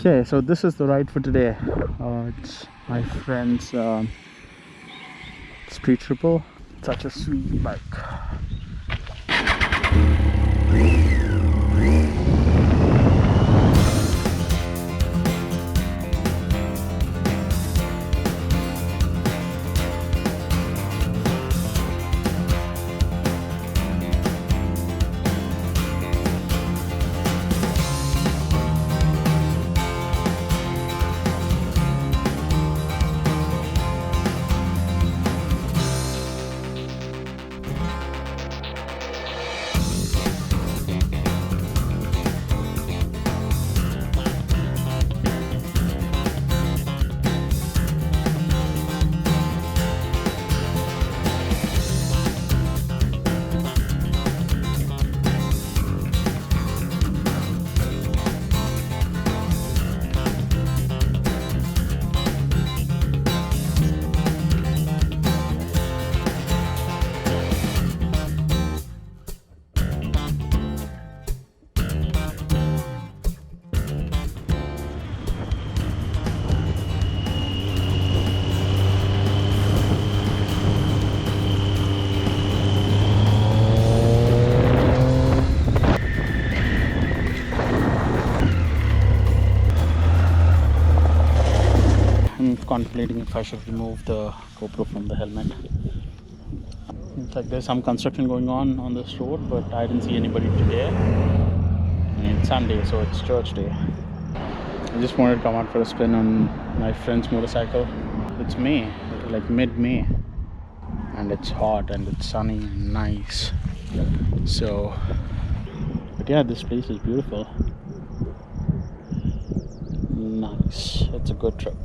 Okay, so this is the ride for today. It's my friend's street triple. Such a sweet bike. I'm contemplating if I should remove the GoPro from the helmet. It's like there's some construction going on this road, but I didn't see anybody today. And it's Sunday, so it's church day. I just wanted to come out for a spin on my friend's motorcycle. It's May, like mid-May, and it's hot and it's sunny and nice. So, but yeah, this place is beautiful. Nice. It's a good trip.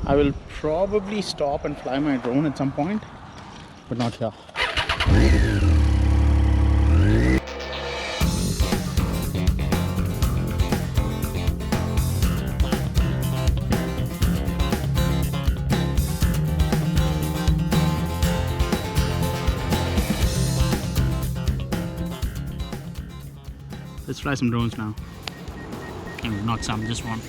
I will probably stop and fly my drone at some point, but not here. Let's fly some drones now. I mean, not some, just one.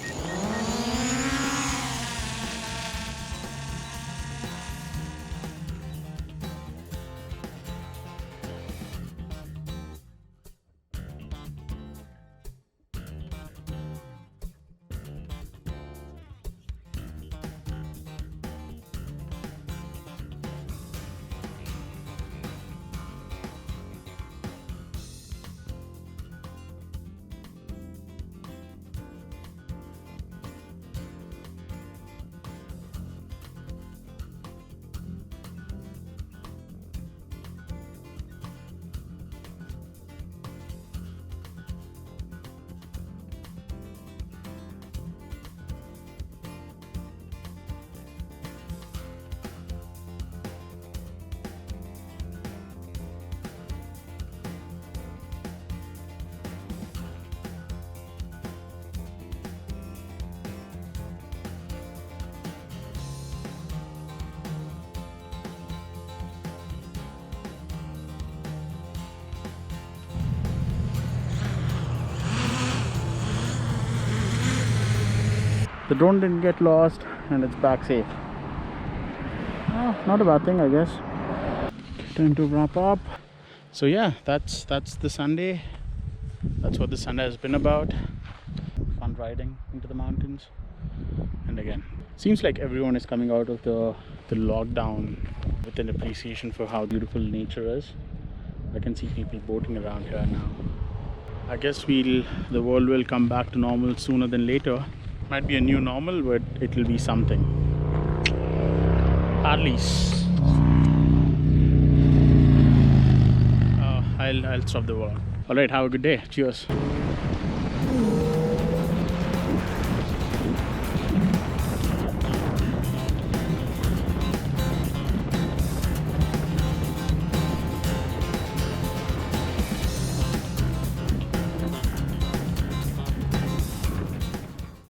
The drone didn't get lost and it's back safe. Oh, not a bad thing, I guess. Time to wrap up. So yeah, that's the Sunday. That's what the Sunday has been about. Fun riding into the mountains. And again, seems like everyone is coming out of the lockdown with an appreciation for how beautiful nature is. I can see people boating around here now. I guess the world will come back to normal sooner than later. Might be a new normal, but it will be something. At least. I'll stop the vlog. Alright, have a good day. Cheers.